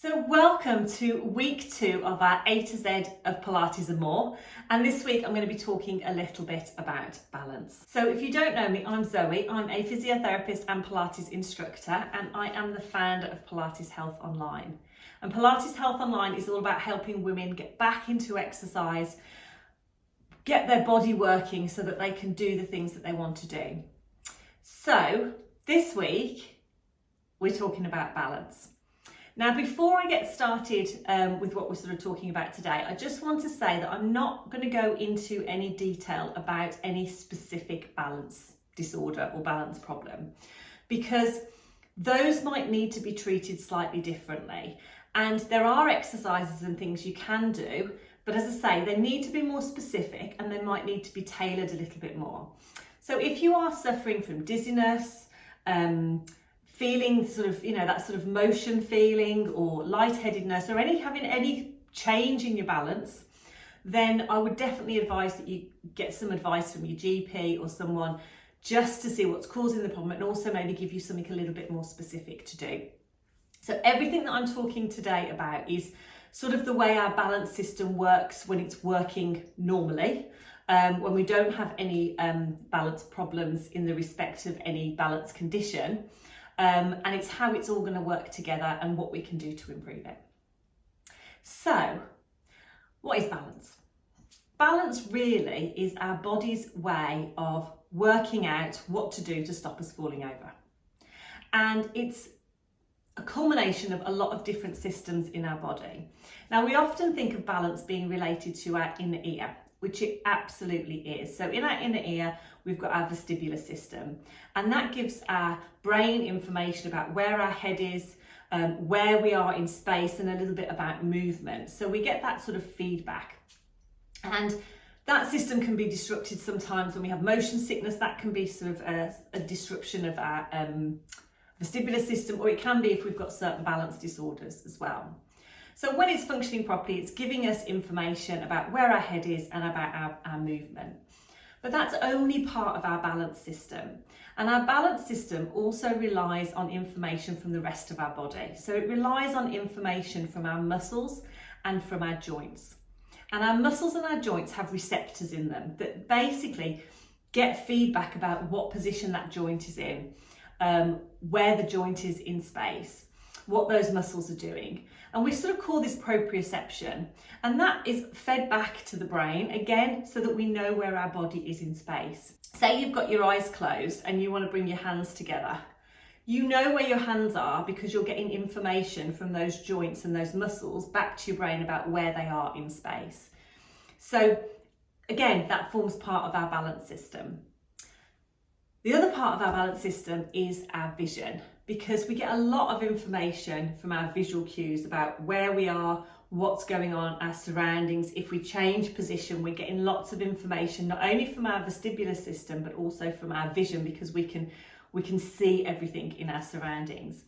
So welcome to week 2 of our A to Z of Pilates and more. And this week I'm going to be talking a little bit about balance. So if you don't know me, I'm Zoe. I'm a physiotherapist and Pilates instructor, and I am the founder of Pilates Health Online. And Pilates Health Online is all about helping women get back into exercise, get their body working so that they can do the things that they want to do. So this week we're talking about balance. Now, before I get started with what we're sort of talking about today, I just want to say that I'm not going to go into any detail about any specific balance disorder or balance problem, because those might need to be treated slightly differently. And there are exercises and things you can do, but as I say, they need to be more specific and they might need to be tailored a little bit more. So if you are suffering from dizziness, feeling sort of, that sort of motion feeling or lightheadedness or having any change in your balance, then I would definitely advise that you get some advice from your GP or someone just to see what's causing the problem, and also maybe give you something a little bit more specific to do. So everything that I'm talking today about is sort of the way our balance system works when it's working normally, when we don't have any balance problems in the respect of any balance condition. And it's how it's all going to work together and what we can do to improve it. So, what is balance? Balance really is our body's way of working out what to do to stop us falling over. And it's a culmination of a lot of different systems in our body. Now, we often think of balance being related to our inner ear, which it absolutely is. So in our inner ear, we've got our vestibular system, and that gives our brain information about where our head is, where we are in space, and a little bit about movement. So we get that sort of feedback. And that system can be disrupted sometimes when we have motion sickness. That can be sort of a disruption of our vestibular system, or it can be if we've got certain balance disorders as well. So when it's functioning properly, it's giving us information about where our head is and about our movement. But that's only part of our balance system. And our balance system also relies on information from the rest of our body. So it relies on information from our muscles and from our joints. And our muscles and our joints have receptors in them that basically get feedback about what position that joint is in, where the joint is in space, what those muscles are doing. And we sort of call this proprioception, and that is fed back to the brain again so that we know where our body is in space. Say you've got your eyes closed and you want to bring your hands together. You know where your hands are because you're getting information from those joints and those muscles back to your brain about where they are in space. So again, that forms part of our balance system. The other part of our balance system is our vision, because we get a lot of information from our visual cues about where we are, what's going on, our surroundings. If we change position, we're getting lots of information, not only from our vestibular system, but also from our vision, because we can see everything in our surroundings.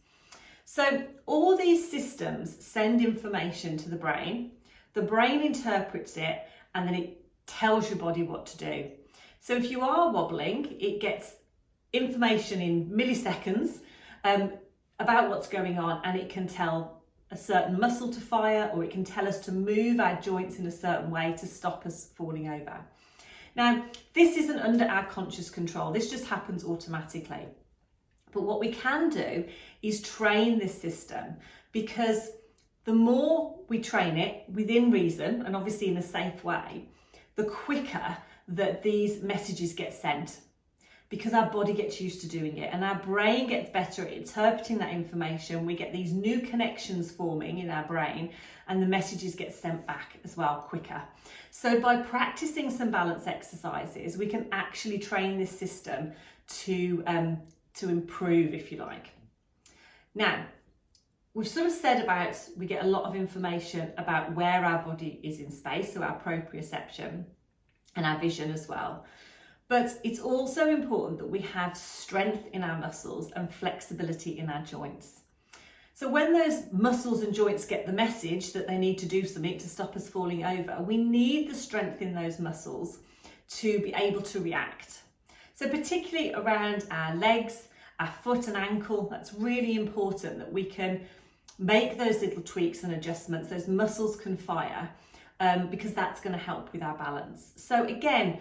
So all these systems send information to the brain interprets it, and then it tells your body what to do. So if you are wobbling, it gets information in milliseconds about what's going on, and it can tell a certain muscle to fire, or it can tell us to move our joints in a certain way to stop us falling over. Now, this isn't under our conscious control. This just happens automatically. But what we can do is train this system, because the more we train it within reason, and obviously in a safe way, the quicker that these messages get sent, because our body gets used to doing it and our brain gets better at interpreting that information. We get these new connections forming in our brain, and the messages get sent back as well quicker. So by practicing some balance exercises, we can actually train this system to improve, if you like. Now, we've sort of said about we get a lot of information about where our body is in space, so our proprioception and our vision as well. But it's also important that we have strength in our muscles and flexibility in our joints. So when those muscles and joints get the message that they need to do something to stop us falling over, we need the strength in those muscles to be able to react. So particularly around our legs, our foot and ankle, that's really important that we can make those little tweaks and adjustments, those muscles can fire, because that's going to help with our balance. So again,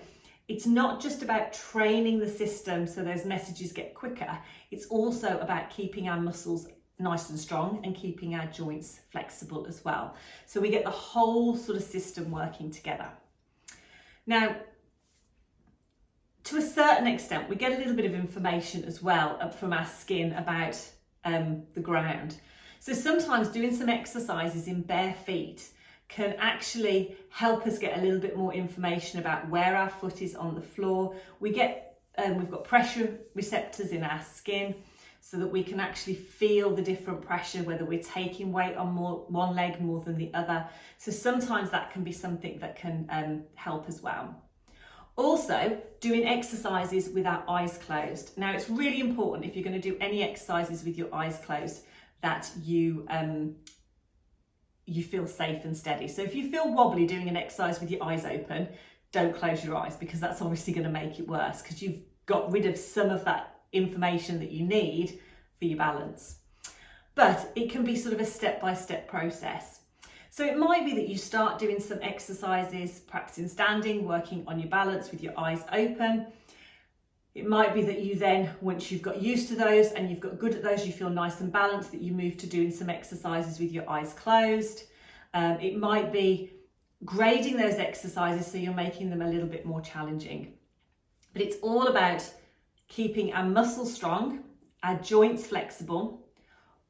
it's not just about training the system so those messages get quicker. It's also about keeping our muscles nice and strong and keeping our joints flexible as well. So we get the whole sort of system working together. Now, to a certain extent, we get a little bit of information as well from our skin about the ground. So sometimes doing some exercises in bare feet can actually help us get a little bit more information about where our foot is on the floor. We've got pressure receptors in our skin so that we can actually feel the different pressure, whether we're taking weight on one leg more than the other. So sometimes that can be something that can help as well. Also, doing exercises with our eyes closed. Now, it's really important if you're going to do any exercises with your eyes closed that you feel safe and steady. So if you feel wobbly doing an exercise with your eyes open, don't close your eyes, because that's obviously going to make it worse, because you've got rid of some of that information that you need for your balance. But it can be sort of a step-by-step process. So it might be that you start doing some exercises, perhaps in standing, working on your balance with your eyes open. It might be that you then, once you've got used to those and you've got good at those, you feel nice and balanced, that you move to doing some exercises with your eyes closed. It might be grading those exercises so you're making them a little bit more challenging. But it's all about keeping our muscles strong, our joints flexible,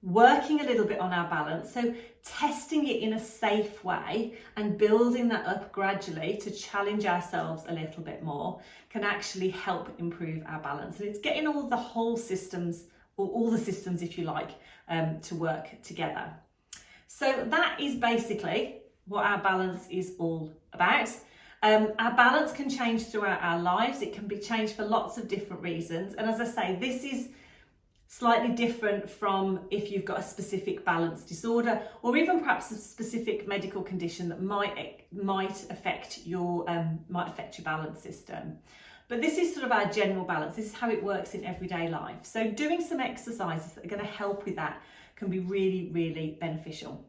working a little bit on our balance, so testing it in a safe way and building that up gradually to challenge ourselves a little bit more can actually help improve our balance. And it's getting all the whole systems, or all the systems if you like, to work together. So that is basically what our balance is all about. Our balance can change throughout our lives. It can be changed for lots of different reasons. And as I say, this is slightly different from if you've got a specific balance disorder, or even perhaps a specific medical condition that might affect your balance system. But this is sort of our general balance. This is how it works in everyday life. So doing some exercises that are going to help with that can be really, really beneficial.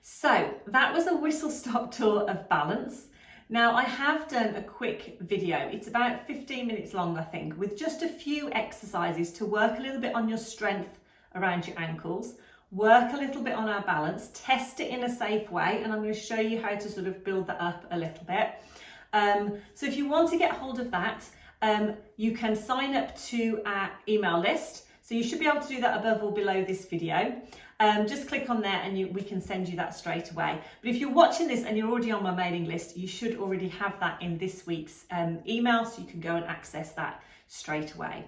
So that was a whistle-stop tour of balance. Now, I have done a quick video, it's about 15 minutes long I think, with just a few exercises to work a little bit on your strength around your ankles, work a little bit on our balance, test it in a safe way, and I'm going to show you how to sort of build that up a little bit. So if you want to get hold of that, you can sign up to our email list. So you should be able to do that above or below this video. Just click on there and we can send you that straight away. But if you're watching this and you're already on my mailing list, you should already have that in this week's email, so you can go and access that straight away.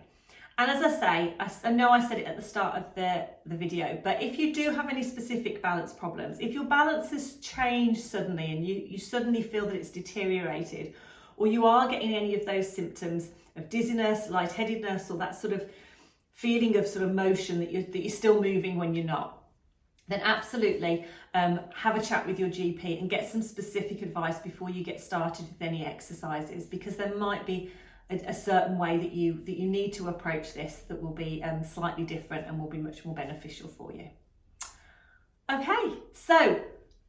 And as I say, I know I said it at the start of the video, but if you do have any specific balance problems, if your balance has changed suddenly and you suddenly feel that it's deteriorated, or you are getting any of those symptoms of dizziness, lightheadedness, or that sort of feeling of sort of motion that you're still moving when you're not, then absolutely have a chat with your GP and get some specific advice before you get started with any exercises, because there might be a certain way that you need to approach this that will be slightly different and will be much more beneficial for you. Okay, so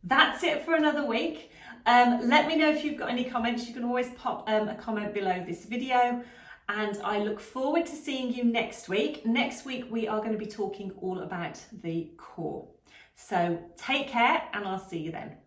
that's it for another week. Let me know if you've got any comments. You can always pop a comment below this video. And I look forward to seeing you next week. Next week, we are going to be talking all about the core. So take care, and I'll see you then.